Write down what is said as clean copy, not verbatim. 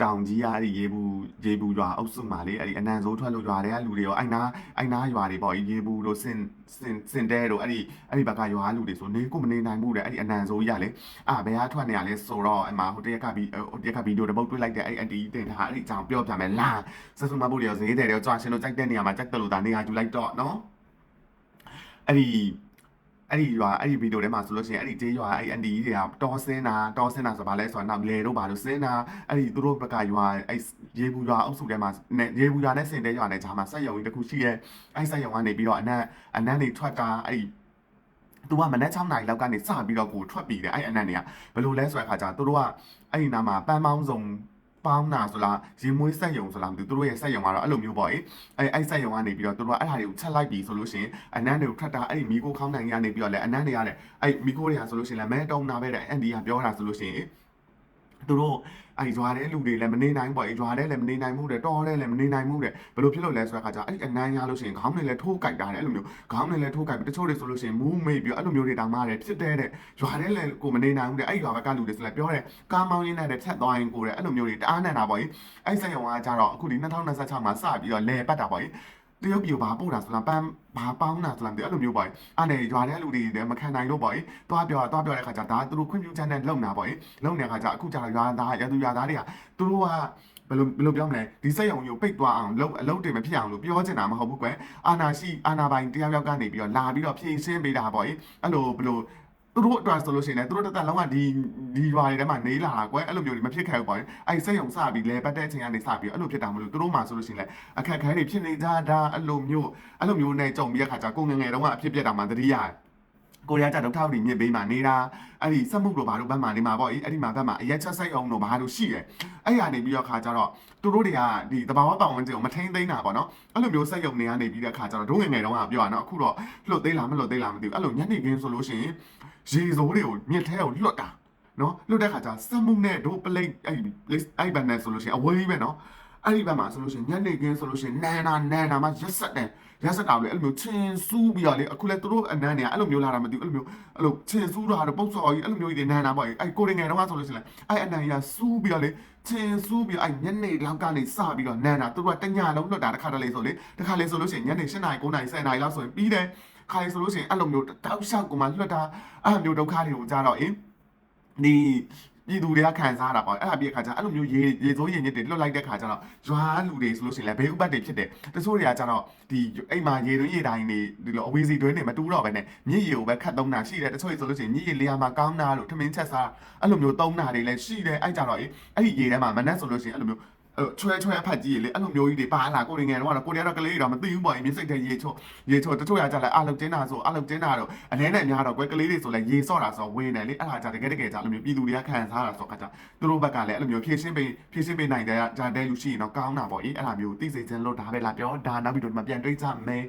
တောင်ကြီးကရေဘူးရွာအုပ်စုမှာလေအဲ့ဒီအနံဆိုးထွက်လို့ရွာတွေကလူတွေရောအိုင်နာရွာတွေပေါ့ရေဘူးတို့စင်တဲတို့အဲ့ဒီဘက်ကရွာလူတွေဆိုနေကိုမနေနိုင်ဘူးတဲ့အဲ့ဒီအနံဆိုးကြီးကလေဘယ်ကထွက်နေရလဲဆိုတော့အမဟိုတရက်ကဗီဒီယိုတစ်ပုတ်တွေ့လိုက်တဲ့အဲ့အန်တီတင်ထားအဲ့ဒီအကြောင်းပြောပြမယ်လားစစမဖို့တွေရောဈေးတယ်ရောကြွားရှင်တို့ကြိုက်တဲ့နေရာမှာကြိုက်တယ်လို့ဒါနေရာယူလိုက်တော့နော်အဲ့ဒီရွာအဲ့ဒီဗီဒီယိုထဲမှာဆိုလို့ရှိရင်အဲ့ဒီကျေးရွာအဲ့အန်တီကြီးတွေကတော်စင်းတာဆိုဘာလဲဆိုတော့နောက်လေတို့ဘာလို့စင်းတာအဲ့ဒီသူတို့ဘက်ကရွာအဲ့ရေဘူးရွာအုပ်စုထဲမှာရေဘူးရွာနဲ့စင်တဲရွာနဲ့ဂျာမှာဆက်ယုံကြီးတစ်ခုရှိရဲ့အဲ့ဆက်ယုံကနေပြီးတော့အနက်နေထွက်တာအဲ့ဒီသူကမနက်6နာရီလောက်ကနေစပြီးတော့ကိုထွက်ပြီးတယ်အဲ့အနက်နေကဘယ်လိုလဲဆိုတဲ့အခါကျသူတို့ကအဲ့ဒီနာမှာပန်းပေါင်းစုံပေါင်းတာဆိုလားရေမွေးဆက်ယုံဆိုလားမသိဘူးသူတို့ရဲ့ဆက်ယုံကတော့အဲ့လိုမျိုးပေါ့အဲ့ဆက်ယုံကနေပြီးတော့သူတို့ကအဲ့ဟာတွေကိုချက်လိုက်ပြီးဆိုလို့ရှိရင်အနန်းတွေကိုထွက်တာအဲ့ဒီမီကိုခေါင်းနိုင်ကနေပြီးတော့လည်းအနန်းတွေကလည်းအဲ့မီကိုတွေကဆိုလို့ရှိရင်လည်းမဲတုံနာပဲတဲ့အန်ဒီကပြောတာဆိုလို့ရှိရင်သူတို့အဲ့ရွာတဲ့လူတွေလည်းမနေနိုင်ပေါ့ရွာတဲ့လည်းမနေနိုင်ဘူးတဲ့တော်တဲ့လည်းမနေနိုင်ဘူးတဲ့ဘယ်လိုဖြစ်လို့လဲဆိုတဲ့အခါကျအဲ့အနန်းရလို့ရှိရင်ခေါင်းတွေလည်းထိုးကြိုက်တာတဲ့အဲ့လိုမျိုးခေါင်းတွေလည်းထိုးကြိုက်ပြီးတချို့တွေဆိုလို့ရှိရင်မူးမေ့ပြီးအဲ့လိုမျိုးတွေတောင်မှတယ်ဖြစ်တဲ့ရွာတဲ့လည်းကိုမနေနိုင်ဘူးတဲ့အဲ့ရွာဘက်ကလူတွေဆိုလည်းပြောတယ်ကားမောင်းရင်းနဲ့ဖြတ်သွားရင်ကိုတဲ့အဲ့လိုမျိုးတွေတအားနန်တာပေါ့အဲ့ဆက်ရုံကကြတော့အခုဒီ2026မှာစပြီးတော့လဲပတ်တာပေါ့တရုတ်ပြည်ဘာပို့တာဆိုလားပန်းဘာပေါင်းတာဆိုလားအဲ့လိုမျိုးပေါ့အဲ့နဲ့ရွာတဲ့လူတွေလည်းမခံနိုင်လို့ပေါ့သွားပြောတဲ့ခါကျဒါသူတို့ခွင့်ပြုချက်နဲ့လုံတာပေါ့လုံတဲ့ခါကျအခုကျတော့ရွာသားတွေကသူတို့ကသူတို့ကဘယ်လိုပြောမလဲဒီစက်ရုံကိုပိတ်သွားအောင်အလုပ်တွေမဖြစ်အောင်လို့ပြောချင်တာမဟုတ်ဘူးကွယ်အာနာပိုင်တယောက်ကနေပြီးတော့လာပြီးတော့ဖြည့်ရှင်းပေးတာပေါ့အဲ့လိုဘယ်လိုသူတို့အတွက်ဆိုလို့ရှိရင်လည်းသူတို့တက်လုံးကဒီရွာတွေထဲမှာနေလာတာကွယ်အဲ့လိုမျိုးတွေမဖြစ်ခဲ့ဘူးပေါ့အဲ့စက်ရုံစပြီးလဲပတ်တဲ့အချိန်ကနေစပြီးအဲ့လိုဖြစ်တာမလို့သူတို့မှဆိုလို့ရှိရင်လည်းအခက်ခဲတွေဖြစ်နေကြတာအဲ့လိုမျိုးနဲ့ကြုံပြီးတဲ့ခါကျကိုငငယ်တုန်းကအဖြစ်ပြက်တာမှတတိယကိုရီးယားကျတော့ထောက်တီမြစ်ဘေးမှာနေတာအဲ့ဒီစက်မှုတို့ဘာတို့ဘက်မှာနေမှာပေါ့အဲ့ဒီမှာဘက်မှာအရက်ချက်ဆိုင်အောင်တို့ဘာတို့ရှိတယ်အဲ့ရနေပြီးတော့ခါကျတော့သူတို့တွေကဒီတဘာဝပတ်ဝန်းကျင်ကိုမထိန်သိမ်းတာပေါ့နော်အဲ့လိုမျိုးစက်ရုံနေကနေပြီးတဲ့ခါကျတော့ဒုငငယ်တုန်းကပြောရနော်အခုတော့လွတ်သေးလားမလွတ်သေးလားမသိဘူးအဲ့လိုညနေခင်းဆိုလို့ရှိရင်ရေစိုးတွေကိုမြစ်ထဲကိုလွတ်တာနော်လွတ်တဲ့ခါကျစက်မှုနဲ့တို့ပလိတ်အဲ့ဘက်နဲ့ဆိုလို့ရှိရင်အဝေးပဲနော်အဲ့ဒီဘက်မှာဆိုလို့ရှိရင်ညနေခင်းဆိုလို့ရှိရင်နန်နာမှရက်ဆက်တယ်ရက်ဆက်တာလေအဲ့လိုမျိုးချင်းစူးပြီးတော့လေအခုလဲသူတို့အနန်းတွေကအဲ့လိုမျိုးလာတာမသိဘူးအဲ့လိုချင်းစူးတာတော့ပုတ်စော်ကြီးအဲ့လိုမျိုးကြီးနန်နာပေါ့အဲ့ကိုရင်ငယ်တော့ဆိုလို့ရှိရင်အဲ့အနန်းကြီးကစူးပြီးတော့လေချင်းစူးပြီးအဲ့ညနေလောက်ကနေစပြီးတော့နန်တာသူတို့ကတညလုံးလွတ်တာတစ်ခါတလေဆိုလို့ရှိရင်ညနေ7:00 9:00 10:00 လောက်ဆိုရင်ပြီးတယ်ခါရီဆိုလို့ရှိရင်အဲ့လိုမျိုးတောက်လျှောက်ကိုမှလွတ်တာအဲ့မျိုးဒုက္ခတွေကိုကြားတော့ဒီပြည်သူတွေကခံစားတာပေါ့အဲ့ဒါပြီးတဲ့ခါကျအဲ့လိုမျိုးရေစိုးရင်ညစ်တွေလွတ်လိုက်တဲ့ခါကျတော့ရွာလူတွေဆိုလို့ရှိရင်လည်းဘေးဥပတ်တွေဖြစ်တယ်တချို့တွေကကျတော့ဒီအိမ်မှာရေတွင်းရေတိုင်းတွေဒီလိုအဝေးစီတွင်းတွေမတူတော့ဘဲနဲ့မြစ်ရေကိုပဲခတ်သုံးတာရှိတယ်တချို့ဆိုလို့ရှိရင်မြစ်ရေလေယာမှာကောင်းတာလို့ထမင်းချက်စားအဲ့လိုမျိုးသုံးတာတွေလည်းရှိတယ်အဲ့ကြတော့အဲ့ဒီရေထဲမှာမနှက်ဆိုလို့ရှိရင်အဲ့လိုမျိုးချွဲဖတ်ကြီးလေအဲ့လိုမျိုးကြီးတွေပါလာကိုငယ်တော့ကိုရီးယားတော့ကလေးတွေတော့မသိဘူးပေါ့မြစ်စိတ်တဲ့ရေချိုတချို့ရကြလဲအလုတ်တင်းတာတော့အလဲနဲ့များတော့ကွယ်ကလေးတွေဆိုလဲရေဆော့တာဆိုဝင်တယ်လေအဲ့ဒါကြတကယ်ကြအဲ့လိုမျိုးပြည်သူတွေကခံစားတာဆိုခါကြသူတို့ဘက်ကလည်းအဲ့လိုမျိုးဖြည့်ရှင်းပေးနိုင်တဲ့ဂျာတဲ့လူရှိရင်တော့ကောင်းတာပေါ့အဲ့ဒါမျိုးသိစေချင်လို့ဒါပဲလာပြောဒါနောက်ပြီးတော့မှပြန်တွေးကြမယ်